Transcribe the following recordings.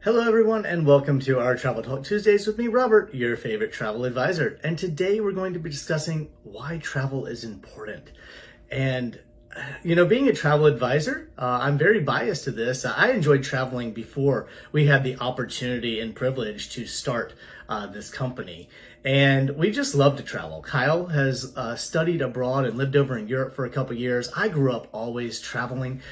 Hello everyone and welcome to our Travel Talk Tuesdays with me, Robert, your favorite travel advisor. And today we're going to be discussing why travel is important. And being a travel advisor, I'm very biased to this. I enjoyed traveling before we had the opportunity and privilege to start this company. And we just love to travel. Kyle has studied abroad and lived over in Europe for a couple years. I grew up always traveling.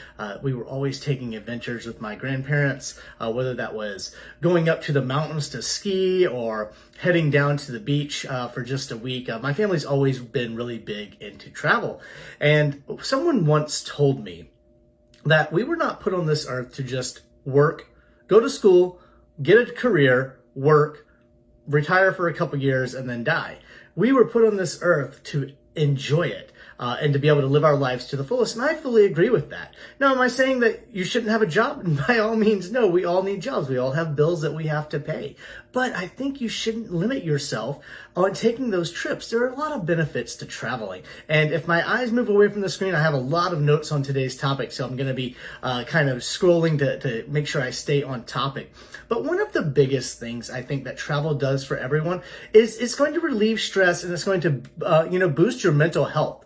We were always taking adventures with my grandparents, whether that was going up to the mountains to ski or heading down to the beach for just a week. My family's always been really big into travel. And someone once told me that we were not put on this earth to just work, go to school, get a career, work, retire for a couple years, and then die. We were put on this earth to enjoy it and to be able to live our lives to the fullest. And I fully agree with that. Now, am I saying that you shouldn't have a job? By all means, no. We all need jobs. We all have bills that we have to pay. But I think you shouldn't limit yourself on taking those trips. There are a lot of benefits to traveling. And if my eyes move away from the screen, I have a lot of notes on today's topic. So I'm going to be kind of scrolling to make sure I stay on topic. But one of the biggest things I think that travel does for everyone is it's going to relieve stress and it's going to, boost your mental health.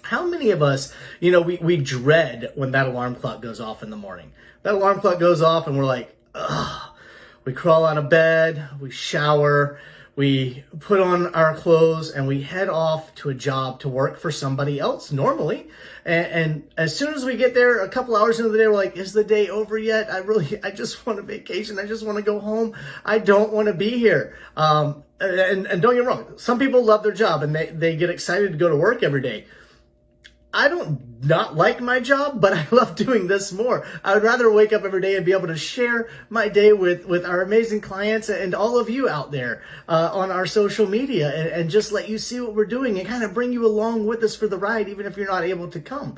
How many of us, we dread when that alarm clock goes off in the morning? That alarm clock goes off and we're like, ugh. We crawl out of bed, we shower, we put on our clothes, and we head off to a job to work for somebody else normally. And as soon as we get there, a couple hours into the day, we're like, is the day over yet? I just want a vacation. I just want to go home. I don't want to be here. And don't get me wrong. Some people love their job and they get excited to go to work every day. I don't not like my job, but I love doing this more. I would rather wake up every day and be able to share my day with our amazing clients and all of you out there on our social media and just let you see what we're doing and kind of bring you along with us for the ride, even if you're not able to come.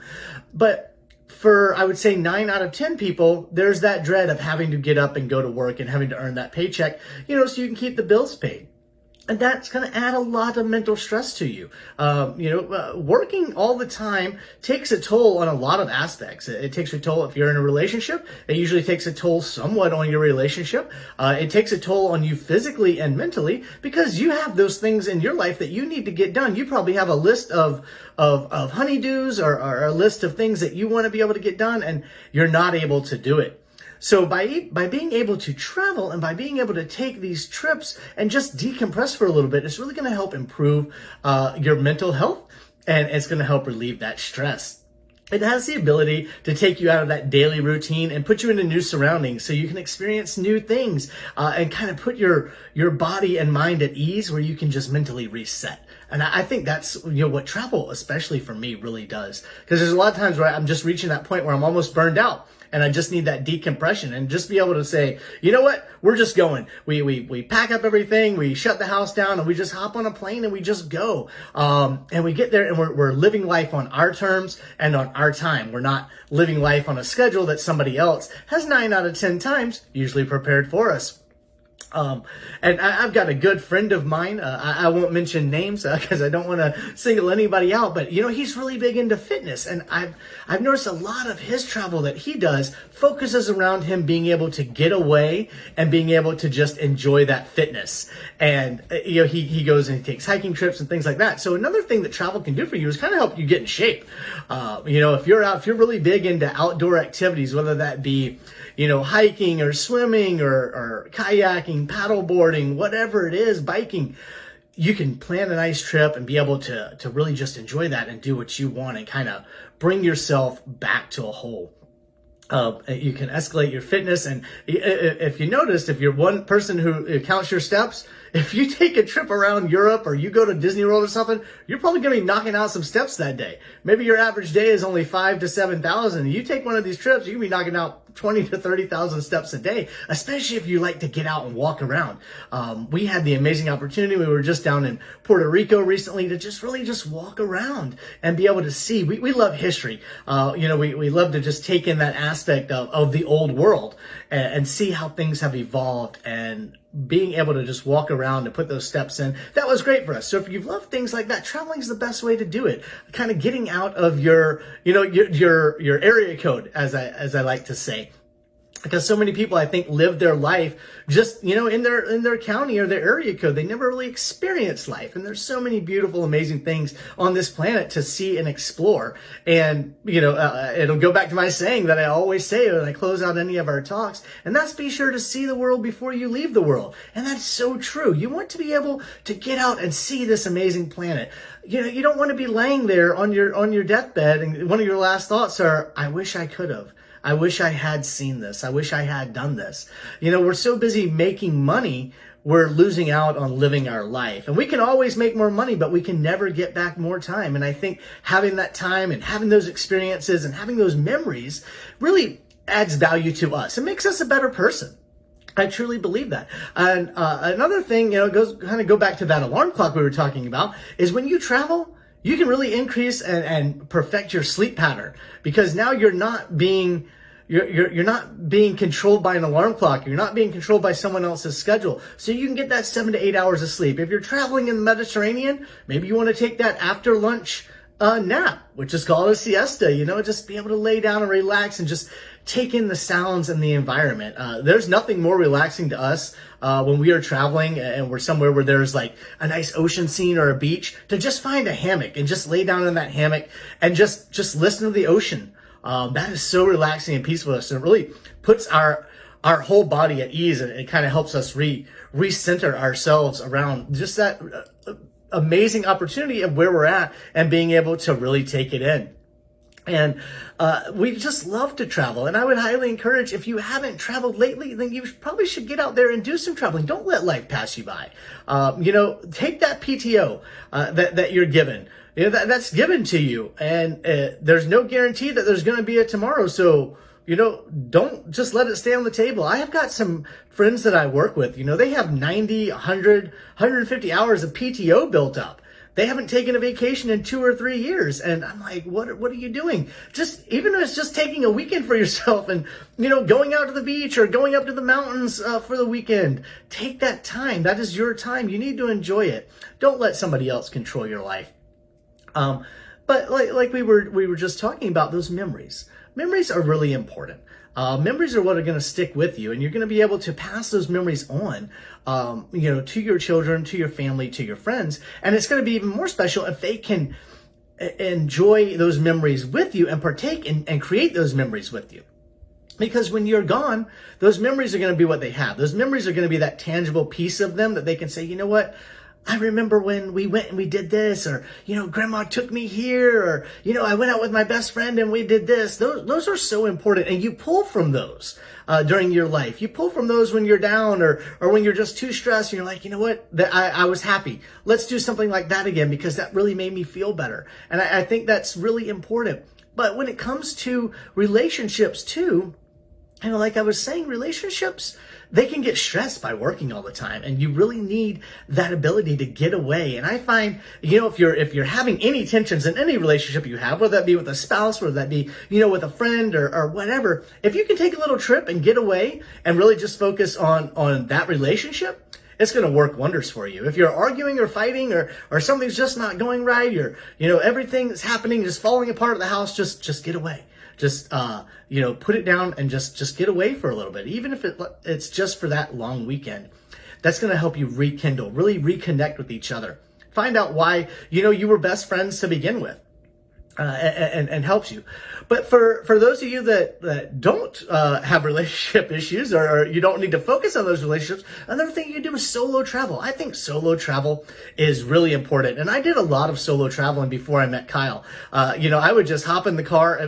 But for, I would say 9 out of 10 people, there's that dread of having to get up and go to work and having to earn that paycheck, so you can keep the bills paid. And that's going to add a lot of mental stress to you. Working all the time takes a toll on a lot of aspects. It takes a toll if you're in a relationship. It usually takes a toll somewhat on your relationship. It takes a toll on you physically and mentally because you have those things in your life that you need to get done. You probably have a list of honeydews or a list of things that you want to be able to get done, and you're not able to do it. So by being able to travel and by being able to take these trips and just decompress for a little bit, it's really going to help improve your mental health, and it's going to help relieve that stress. It has the ability to take you out of that daily routine and put you into new surroundings so you can experience new things and kind of put your body and mind at ease where you can just mentally reset. And I think that's what travel, especially for me, really does. Because there's a lot of times where I'm just reaching that point where I'm almost burned out. And I just need that decompression and just be able to say, you know what, we're just going. We pack up everything, we shut the house down, and we just hop on a plane and we just go. And we get there and we're living life on our terms and on our time. We're not living life on a schedule that somebody else has 9 out of 10 times usually prepared for us. And I've got a good friend of mine. I won't mention names because I don't want to single anybody out, but he's really big into fitness, and I've noticed a lot of his travel that he does focuses around him being able to get away and being able to just enjoy that fitness. And he goes and he takes hiking trips and things like that. So another thing that travel can do for you is kind of help you get in shape. If you're really big into outdoor activities, whether that be hiking or swimming or kayaking, paddleboarding, whatever it is, biking, you can plan a nice trip and be able to really just enjoy that and do what you want and kind of bring yourself back to a whole. You can escalate your fitness. And if you noticed, if you're one person who counts your steps, if you take a trip around Europe or you go to Disney World or something, you're probably going to be knocking out some steps that day. Maybe your average day is only 5,000 to 7,000. You take one of these trips, you can be knocking out 20 to 30,000 steps a day, especially if you like to get out and walk around. We had the amazing opportunity. We were just down in Puerto Rico recently to just really just walk around and be able to see. We love history. We love to just take in that aspect of the old world and see how things have evolved, and being able to just walk around and put those steps in, that was great for us. So if you've loved things like that, traveling is the best way to do it. Kind of getting out of your area code, as I like to say. Because so many people, I think, live their life just, in their county or their area code. They never really experience life. And there's so many beautiful, amazing things on this planet to see and explore. And, it'll go back to my saying that I always say when I close out any of our talks, and that's be sure to see the world before you leave the world. And that's so true. You want to be able to get out and see this amazing planet. You don't want to be laying there on your deathbed and one of your last thoughts are, I wish I could have. I wish I had seen this. I wish I had done this. We're so busy making money, we're losing out on living our life. And we can always make more money, but we can never get back more time. And I think having that time and having those experiences and having those memories really adds value to us. It makes us a better person. I truly believe that. And another thing, go back to that alarm clock we were talking about, is when you travel, you can really increase and perfect your sleep pattern, because now you're not being controlled by an alarm clock. You're not being controlled by someone else's schedule. So you can get that 7 to 8 hours of sleep. If you're traveling in the Mediterranean, maybe you want to take that after lunch nap, which is called a siesta, just be able to lay down and relax and just take in the sounds and the environment. There's nothing more relaxing to us when we are traveling and we're somewhere where there's like a nice ocean scene or a beach, to just find a hammock and just lay down in that hammock and just listen to the ocean. That is so relaxing and peaceful. So it really puts our whole body at ease, and it kind of helps us recenter ourselves around just that amazing opportunity of where we're at and being able to really take it in. And we just love to travel. And I would highly encourage, if you haven't traveled lately, then you probably should get out there and do some traveling. Don't let life pass you by. Take that PTO that you're given. That's given to you. And there's no guarantee that there's going to be a tomorrow. So, don't just let it stay on the table. I have got some friends that I work with, they have 90, 100, 150 hours of PTO built up. They haven't taken a vacation in 2 or 3 years. And I'm like, what are you doing? Even if it's just taking a weekend for yourself and, going out to the beach or going up to the mountains for the weekend. Take that time. That is your time. You need to enjoy it. Don't let somebody else control your life. But like we were just talking about, those memories. Memories are really important. Memories are what are going to stick with you, and you're going to be able to pass those memories on, to your children, to your family, to your friends. And it's going to be even more special if they can enjoy those memories with you and partake and create those memories with you. Because when you're gone, those memories are going to be what they have. Those memories are going to be that tangible piece of them that they can say, you know what? I remember when we went and we did this, or, grandma took me here, or, I went out with my best friend and we did this. Those are so important. And you pull from those, during your life. You pull from those when you're down or when you're just too stressed and you're like, you know what, I was happy. Let's do something like that again, because that really made me feel better. And I think that's really important. But when it comes to relationships too, like I was saying, relationships, they can get stressed by working all the time, and you really need that ability to get away. And I find, if you're having any tensions in any relationship you have, whether that be with a spouse, whether that be, with a friend or whatever, if you can take a little trip and get away and really just focus on that relationship, it's going to work wonders for you. If you're arguing or fighting or something's just not going right, everything that's happening, just falling apart at the house, just get away. Just, put it down and just get away for a little bit. Even if it's just for that long weekend, that's going to help you rekindle, really reconnect with each other. Find out why, you were best friends to begin with. And helps you. But for those of you that don't have relationship issues or you don't need to focus on those relationships, another thing you can do is solo travel. I think solo travel is really important. And I did a lot of solo traveling before I met Kyle. I would just hop in the car.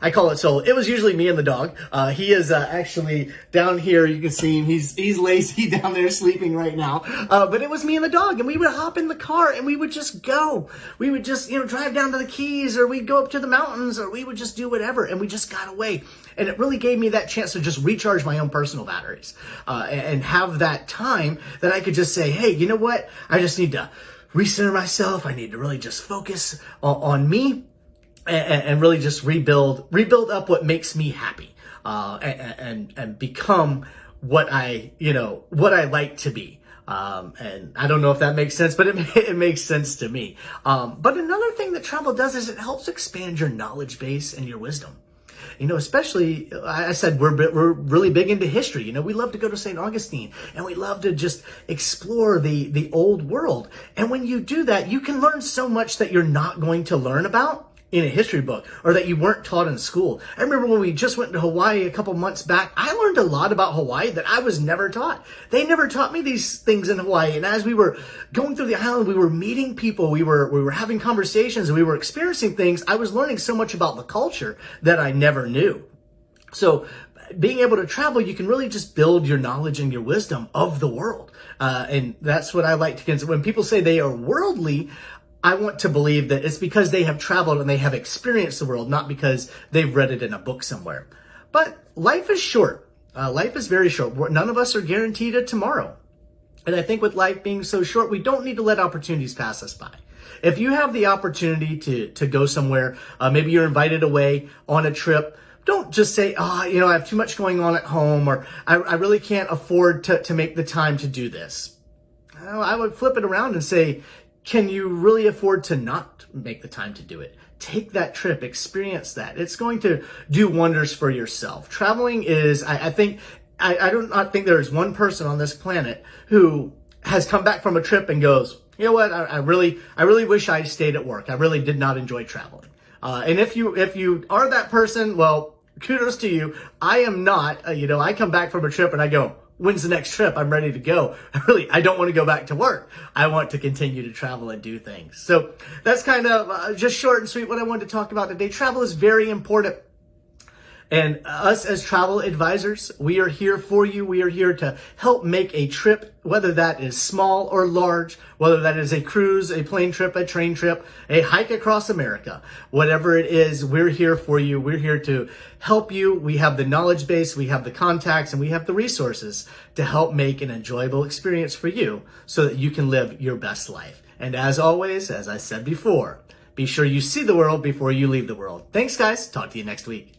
I call it solo. It was usually me and the dog. He is actually down here. You can see him. He's lazy down there sleeping right now. But it was me and the dog, and we would hop in the car and we would just go. We would just, drive down to the Keys, or we'd go up to the mountains, or we would just do whatever, and we just got away. And it really gave me that chance to just recharge my own personal batteries, and have that time that I could just say, hey, you know what? I just need to recenter myself. I need to really just focus on me and really just rebuild up what makes me happy, and become what I like to be. And I don't know if that makes sense, but it makes sense to me. But another thing that travel does is it helps expand your knowledge base and your wisdom. especially, I said we're really big into history. We love to go to St. Augustine, and we love to just explore the old world. And when you do that, you can learn so much that you're not going to learn about in a history book, or that you weren't taught in school. I remember when we just went to Hawaii a couple months back, I learned a lot about Hawaii that I was never taught. They never taught me these things in Hawaii. And as we were going through the island, we were meeting people, we were having conversations, and we were experiencing things. I was learning so much about the culture that I never knew. So being able to travel, you can really just build your knowledge and your wisdom of the world. And that's what I like to consider. When people say they are worldly, I want to believe that it's because they have traveled and they have experienced the world, not because they've read it in a book somewhere. But life is short. Life is very short. None of us are guaranteed a tomorrow. And I think with life being so short, we don't need to let opportunities pass us by. If you have the opportunity to go somewhere, maybe you're invited away on a trip, don't just say, I have too much going on at home, or I really can't afford to make the time to do this. I would flip it around and say, can you really afford to not make the time to do it? Take that trip, experience that. It's going to do wonders for yourself. Traveling is, I do not think there is one person on this planet who has come back from a trip and goes, you know what, I really wish I stayed at work. I really did not enjoy traveling. And if you are that person, well, kudos to you. I am not. I come back from a trip and I go, when's the next trip? I'm ready to go. I don't want to go back to work. I want to continue to travel and do things. So that's kind of just short and sweet what I wanted to talk about today. Travel is very important. And us as travel advisors, we are here for you. We are here to help make a trip, whether that is small or large, whether that is a cruise, a plane trip, a train trip, a hike across America, whatever it is, we're here for you. We're here to help you. We have the knowledge base, we have the contacts, and we have the resources to help make an enjoyable experience for you so that you can live your best life. And as always, as I said before, be sure you see the world before you leave the world. Thanks, guys. Talk to you next week.